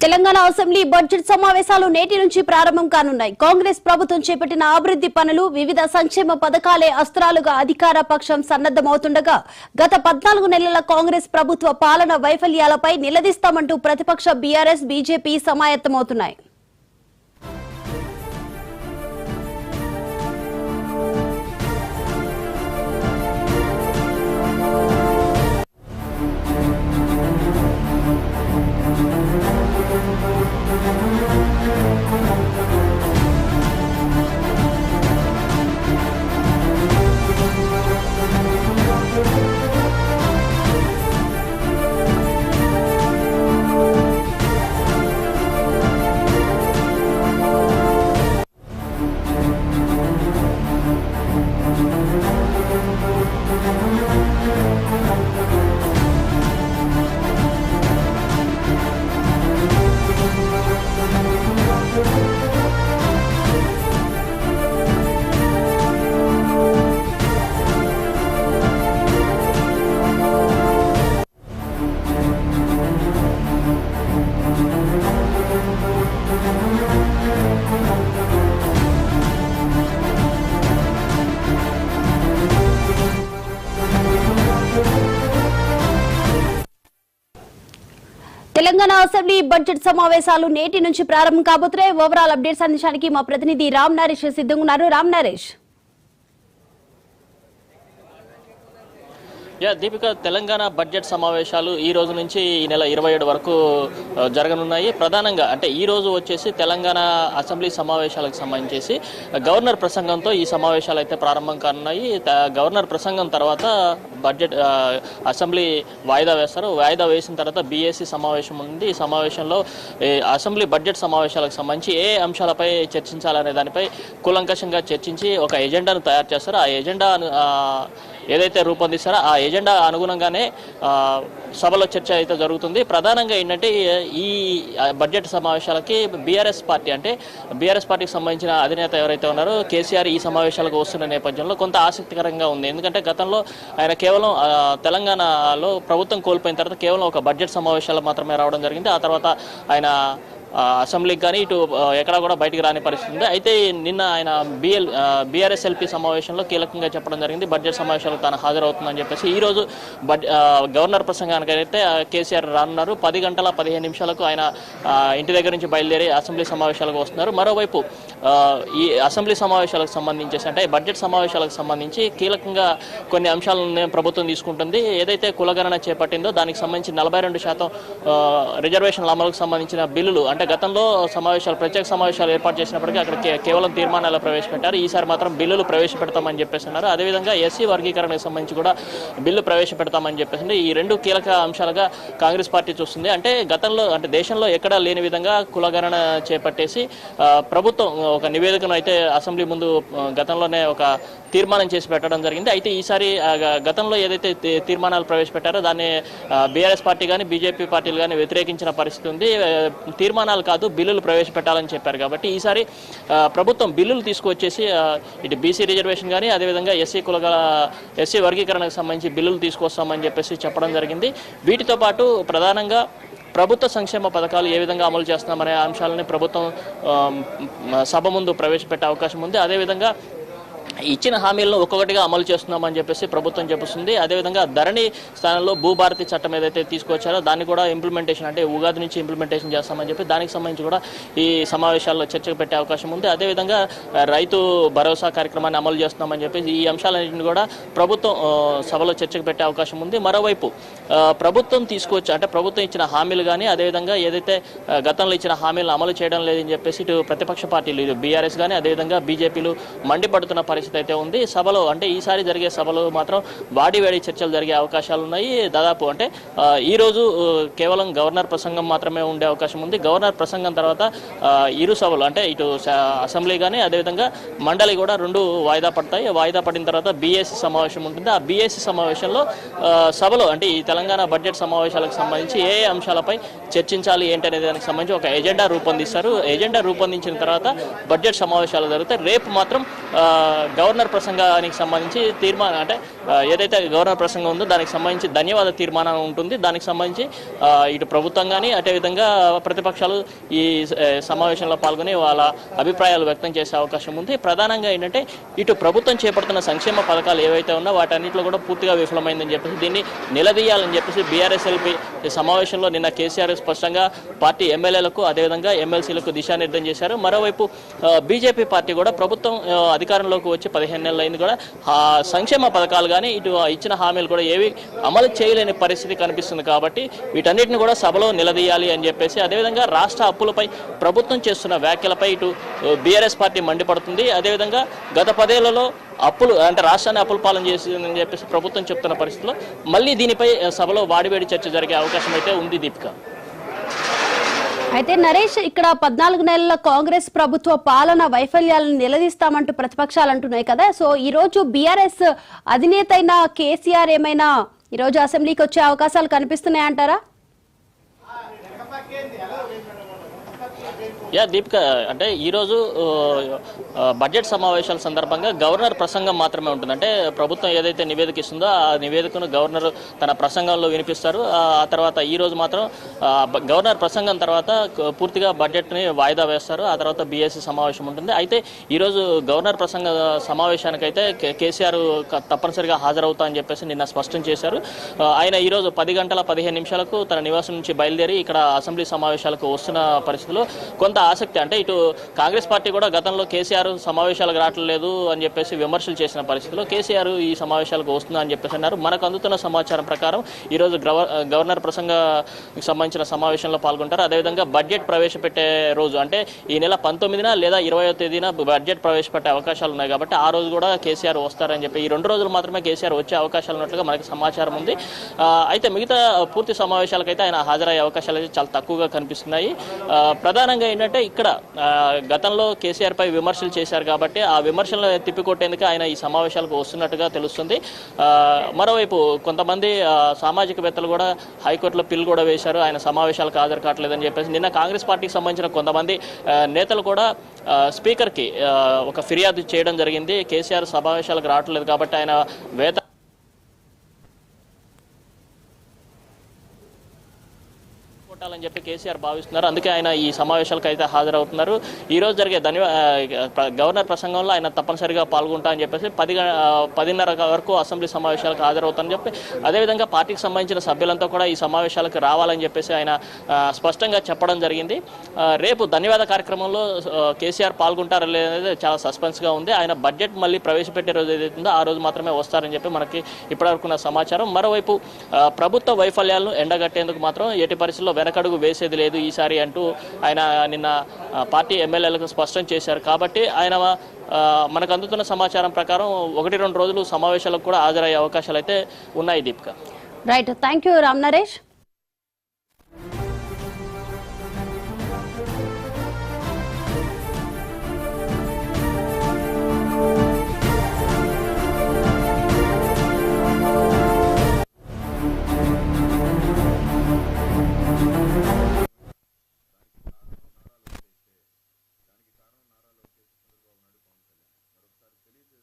Telangana assembly budget సమావేశాలు నేటి నుంచి ప్రారంభం కానున్నాయి. కాంగ్రెస్ ప్రభుత్వం చేపట్టిన అభివృద్ధి పనులు, వివిధ సంక్షేమ పథకాలే అస్త్రాలుగా అధికార పక్షం సన్నద్దమవుతుండగా గత 14 నెలల కాంగ్రెస్ ప్రభుత్వ పాలన వైఫల్యాలపై నిలదీస్తామంటూ ప్రతిపక్ష బీఆర్ఎస్, బీజేపీ సమాయత్తమవుతున్నాయి. తెలంగాణ అసెంబ్లీ బడ్జెట్ సమావేశాలు నేటి నుంచి ప్రారంభం కాబోతున్నాయి. ఓవరాల్ అప్డేట్స్ అందించడానికి మా ప్రతినిధి రామ్ నరేష్ సిద్ధంగా ఉన్నారు. రామ్ నరేష్, దీపిక, తెలంగాణ బడ్జెట్ సమావేశాలు ఈ రోజు నుంచి ఈ నెల 27 వరకు జరగనున్నాయి. ప్రధానంగా అంటే ఈ రోజు వచ్చేసి తెలంగాణ అసెంబ్లీ సమావేశాలకు సంబంధించి గవర్నర్ ప్రసంగంతో ఈ సమావేశాలు అయితే ప్రారంభం కానున్నాయి. గవర్నర్ ప్రసంగం తర్వాత బడ్జెట్ అసెంబ్లీ వాయిదా వేస్తారు. వాయిదా వేసిన తర్వాత బీఏసీ సమావేశం ఉంది. ఈ సమావేశంలో అసెంబ్లీ బడ్జెట్ సమావేశాలకు సంబంధించి ఏ అంశాలపై చర్చించాలనే దానిపై కూలంకషంగా చర్చించి ఒక ఎజెండాను తయారు చేస్తారు. ఆ ఎజెండా ఏదైతే రూపొందిస్తారో ఆ ఎజెండా అనుగుణంగానే సభలో చర్చ అయితే జరుగుతుంది. ప్రధానంగా ఏంటంటే ఈ బడ్జెట్ సమావేశాలకి బీఆర్ఎస్ పార్టీకి సంబంధించిన అధినేత ఎవరైతే ఉన్నారో కేసీఆర్ ఈ సమావేశాలకు వస్తున్న నేపథ్యంలో కొంత ఆసక్తికరంగా ఉంది. ఎందుకంటే గతంలో ఆయన కేవలం తెలంగాణలో ప్రభుత్వం కోల్పోయిన తర్వాత కేవలం ఒక బడ్జెట్ సమావేశాలు మాత్రమే రావడం జరిగింది. ఆ తర్వాత ఆయన అసెంబ్లీకి కానీ ఇటు ఎక్కడా కూడా బయటికి రాని పరిస్థితి ఉంది. అయితే నిన్న ఆయన బీఆర్ఎస్ఎల్పీ సమావేశంలో కీలకంగా చెప్పడం జరిగింది. బడ్జెట్ సమావేశాలకు తాను హాజరవుతుందని చెప్పేసి ఈరోజు గవర్నర్ ప్రసంగానికి అయితే కేసీఆర్ రానున్నారు. 10 గంటల 15 నిమిషాలకు ఆయన ఇంటి దగ్గర నుంచి బయలుదేరి అసెంబ్లీ సమావేశాలకు వస్తున్నారు. మరోవైపు ఈ అసెంబ్లీ సమావేశాలకు సంబంధించి అంటే బడ్జెట్ సమావేశాలకు సంబంధించి కీలకంగా కొన్ని అంశాలను ప్రభుత్వం తీసుకుంటుంది. ఏదైతే కులగణన చేపట్టిందో దానికి సంబంధించి 42% రిజర్వేషన్ల అమలుకు సంబంధించిన బిల్లులు అంటే గతంలో ప్రత్యేక సమావేశాలు ఏర్పాటు చేసినప్పటికీ అక్కడ కేవలం తీర్మానాలు ప్రవేశపెట్టారు. ఈసారి మాత్రం బిల్లులు ప్రవేశపెడతామని చెప్పేసి అన్నారు. అదేవిధంగా ఎస్సీ వర్గీకరణకు సంబంధించి కూడా బిల్లు ప్రవేశపెడతామని చెప్పేసి ఈ రెండు కీలక అంశాలుగా కాంగ్రెస్ పార్టీ చూస్తుంది. అంటే గతంలో అంటే దేశంలో ఎక్కడా లేని విధంగా కులగణన చేపట్టేసి ప్రభుత్వం ఒక నివేదికను అయితే అసెంబ్లీ ముందు గతంలోనే ఒక తీర్మానం చేసి పెట్టడం జరిగింది. అయితే ఈసారి గతంలో ఏదైతే తీర్మానాలు ప్రవేశపెట్టారో దాన్ని బీఆర్ఎస్ పార్టీ కానీ బీజేపీ పార్టీలు కానీ వ్యతిరేకించిన పరిస్థితి ఉంది. తీర్మానాలు కాదు బిల్లులు ప్రవేశపెట్టాలని చెప్పారు. కాబట్టి ఈసారి ప్రభుత్వం బిల్లులు తీసుకువచ్చేసి ఇటు బీసీ రిజర్వేషన్ కానీ అదేవిధంగా ఎస్సీ వర్గీకరణకు సంబంధించి బిల్లులు తీసుకొస్తామని చెప్పేసి చెప్పడం జరిగింది. వీటితో పాటు ప్రధానంగా ప్రభుత్వ సంక్షేమ పథకాలు ఏ విధంగా అమలు చేస్తున్నామనే అంశాలని ప్రభుత్వం సభ ముందు ప్రవేశపెట్టే అవకాశం ఉంది. అదేవిధంగా ఇచ్చిన హామీలను ఒక్కొక్కటిగా అమలు చేస్తున్నామని చెప్పేసి ప్రభుత్వం చెప్తుంది. అదేవిధంగా ధరణి స్థానంలో భూభారతి చట్టం ఏదైతే తీసుకొచ్చారో దాన్ని కూడా ఇంప్లిమెంటేషన్ అంటే ఉగాది నుంచి ఇంప్లిమెంటేషన్ చేస్తామని చెప్పి దానికి సంబంధించి కూడా ఈ సమావేశాల్లో చర్చకు పెట్టే అవకాశం ఉంది. అదేవిధంగా రైతు భరోసా కార్యక్రమాన్ని అమలు చేస్తున్నామని చెప్పి ఈ అంశాలన్నింటినీ కూడా ప్రభుత్వం సభలో చర్చకు పెట్టే అవకాశం ఉంది. మరోవైపు ప్రభుత్వం ప్రభుత్వం ఇచ్చిన హామీలు కానీ అదేవిధంగా ఏదైతే గతంలో ఇచ్చిన హామీలను అమలు చేయడం లేదని చెప్పేసి ఇటు ప్రతిపక్ష పార్టీలు ఇటు బీఆర్ఎస్ కానీ అదేవిధంగా బీజేపీలు మండిపడుతున్న పరిస్థితి అయితే ఉంది. సభలో అంటే ఈసారి జరిగే సభలో మాత్రం వాడివేడి చర్చలు జరిగే అవకాశాలు ఉన్నాయి. దాదాపు అంటే ఈ రోజు కేవలం గవర్నర్ ప్రసంగం మాత్రమే ఉండే అవకాశం ఉంది. గవర్నర్ ప్రసంగం తర్వాత ఇరు సభలు అంటే ఇటు అసెంబ్లీ కానీ అదేవిధంగా మండలి కూడా రెండు వాయిదా పడతాయి. వాయిదా పడిన తర్వాత బీఏసీ సమావేశం ఉంటుంది. ఆ బీఏసీ సమావేశంలో సభలో అంటే ఈ తెలంగాణ బడ్జెట్ సమావేశాలకు సంబంధించి ఏ అంశాలపై చర్చించాలి ఏంటనే దానికి సంబంధించి ఒక ఎజెండా రూపొందిస్తారు. ఎజెండా రూపొందించిన తర్వాత బడ్జెట్ సమావేశాలు జరుగుతాయి. రేపు మాత్రం గవర్నర్ ప్రసంగానికి సంబంధించి తీర్మానం అంటే ఏదైతే గవర్నర్ ప్రసంగం ఉందో దానికి సంబంధించి ధన్యవాద తీర్మానం ఉంటుంది. దానికి సంబంధించి ఇటు ప్రభుత్వం కానీ అదేవిధంగా ప్రతిపక్షాలు ఈ సమావేశంలో పాల్గొని వాళ్ళ అభిప్రాయాలు వ్యక్తం చేసే అవకాశం ఉంది. ప్రధానంగా ఏంటంటే ఇటు ప్రభుత్వం చేపడుతున్న సంక్షేమ పథకాలు ఏవైతే ఉన్నా వాటన్నింటిలో కూడా పూర్తిగా విఫలమైందని చెప్పేసి దీన్ని నిలదీయాలని చెప్పేసి బీఆర్ఎస్ఎల్పీ సమావేశంలో నిన్న కేసీఆర్ స్పష్టంగా పార్టీ ఎమ్మెల్యేలకు అదేవిధంగా ఎమ్మెల్సీలకు దిశానిర్దేశం చేశారు. మరోవైపు బీజేపీ పార్టీ కూడా ప్రభుత్వం అధికారంలోకి వచ్చి 15 నెలలు అయింది కూడా సంక్షేమ పథకాలు కానీ ఇటు ఇచ్చిన హామీలు కూడా ఏవి అమలు చేయలేని పరిస్థితి కనిపిస్తుంది. కాబట్టి వీటన్నిటిని కూడా సభలో నిలదీయాలి అని చెప్పేసి అదేవిధంగా రాష్ట్ర అప్పులపై ప్రభుత్వం చేస్తున్న వ్యాఖ్యలపై ఇటు బీఆర్ఎస్ పార్టీ మండిపడుతుంది. అదేవిధంగా గత 10 ఏళ్లలో అప్పులు అంటే రాష్ట్రాన్ని అప్పుల పాలన చేసిందని చెప్పేసి ప్రభుత్వం చెప్తున్న పరిస్థితిలో మళ్ళీ దీనిపై సభలో వాడివేడి చర్చ జరిగే అవకాశం అయితే ఉంది. దీపిక, అయితే నరేష్, ఇక్కడ 14 నెలల కాంగ్రెస్ ప్రభుత్వ పాలన వైఫల్యాలను నిలదీస్తామంటూ ప్రతిపక్షాలు అంటున్నాయి కదా. సో ఈ రోజు బీఆర్ఎస్ అధినేత అయిన కేసీఆర్ ఏమైనా ఈ రోజు అసెంబ్లీకి వచ్చే అవకాశాలు కనిపిస్తున్నాయంటారా? దీపిక, అంటే ఈరోజు బడ్జెట్ సమావేశాల సందర్భంగా గవర్నర్ ప్రసంగం మాత్రమే ఉంటుంది. అంటే ప్రభుత్వం ఏదైతే నివేదిక ఇస్తుందో ఆ నివేదికను గవర్నర్ తన ప్రసంగంలో వినిపిస్తారు. ఆ తర్వాత ఈరోజు మాత్రం గవర్నర్ ప్రసంగం తర్వాత పూర్తిగా బడ్జెట్ని వాయిదా వేస్తారు. ఆ తర్వాత బీఎస్సీ సమావేశం ఉంటుంది. అయితే ఈరోజు గవర్నర్ ప్రసంగ సమావేశానికైతే కేసీఆర్ తప్పనిసరిగా హాజరవుతా అని చెప్పేసి నిన్న స్పష్టం చేశారు. ఆయన ఈరోజు 10 గంటల 15 నిమిషాలకు తన నివాసం నుంచి బయలుదేరి ఇక్కడ అసెంబ్లీ సమావేశాలకు వస్తున్న పరిస్థితిలో కొంత ఆసక్తి, అంటే ఇటు కాంగ్రెస్ పార్టీ కూడా గతంలో కేసీఆర్ సమావేశాలకు రావట్లేదు అని చెప్పేసి విమర్శలు చేసిన పరిస్థితిలో కేసీఆర్ ఈ సమావేశాలకు వస్తుందా అని చెప్పేసి అన్నారు. మనకు అందుతున్న సమాచారం ప్రకారం ఈరోజు గవర్నర్ ప్రసంగానికి సంబంధించిన సమావేశంలో పాల్గొంటారు. అదేవిధంగా బడ్జెట్ ప్రవేశపెట్టే రోజు అంటే ఈ నెల 19న లేదా 20వ తేదీన బడ్జెట్ ప్రవేశపెట్టే అవకాశాలు ఉన్నాయి. కాబట్టి ఆ రోజు కూడా కేసీఆర్ వస్తారని చెప్పి ఈ 2 రోజులు మాత్రమే కేసీఆర్ వచ్చే అవకాశాలు ఉన్నట్లుగా మనకి సమాచారం ఉంది. అయితే మిగతా పూర్తి సమావేశాలకైతే ఆయన హాజరయ్యే అవకాశాలు అయితే చాలా తక్కువగా కనిపిస్తున్నాయి. ప్రధానంగా ఏంటంటే ఇక్కడ గతంలో కేసీఆర్ పై విమర్శలు చేశారు కాబట్టి ఆ విమర్శలను తిప్పికొట్టేందుకు ఆయన ఈ సమావేశాలకు వస్తున్నట్టుగా తెలుస్తుంది. మరోవైపు కొంతమంది సామాజికవేత్తలు కూడా హైకోర్టులో పిల్ కూడా వేశారు, ఆయన సమావేశాలకు హాజరు కావట్లేదని చెప్పేసి. నిన్న కాంగ్రెస్ పార్టీకి సంబంధించిన కొంతమంది నేతలు కూడా స్పీకర్కి ఒక ఫిర్యాదు చేయడం జరిగింది. కేసీఆర్ సమావేశాలకు రావట్లేదు కాబట్టి ఆయన కొట్టాలని చెప్పి కేసీఆర్ భావిస్తున్నారు. అందుకే ఆయన ఈ సమావేశాలకు అయితే హాజరవుతున్నారు. ఈ రోజు జరిగే గవర్నర్ ప్రసంగంలో ఆయన తప్పనిసరిగా పాల్గొంటా అని చెప్పేసి 10:30 వరకు అసెంబ్లీ సమావేశాలకు హాజరవుతారని చెప్పి అదేవిధంగా పార్టీకి సంబంధించిన సభ్యులంతా కూడా ఈ సమావేశాలకు రావాలని చెప్పేసి ఆయన స్పష్టంగా చెప్పడం జరిగింది. రేపు ధన్యవాద కార్యక్రమంలో కేసీఆర్ పాల్గొంటారో లేదనేది చాలా సస్పెన్స్గా ఉంది. ఆయన బడ్జెట్ మళ్ళీ ప్రవేశపెట్టే రోజు ఏదైతుందో ఆ రోజు మాత్రమే వస్తారని చెప్పి మనకి ఇప్పటివరకున్న సమాచారం. మరోవైపు ప్రభుత్వ వైఫల్యాలను ఎండగట్టేందుకు మాత్రం ఎట్టి పరిస్థితుల్లో వెనకడుగు వేసేది లేదు ఈసారి అంటూ ఆయన నిన్న పార్టీ ఎమ్మెల్యేలకు స్పష్టం చేశారు. కాబట్టి ఆయన మనకు అందుతున్న సమాచారం ప్రకారం 1-2 రోజులు సమావేశాలకు కూడా హాజరయ్యే అవకాశాలు అయితే ఉన్నాయి. Deepika, right, thank you Ram Naresh.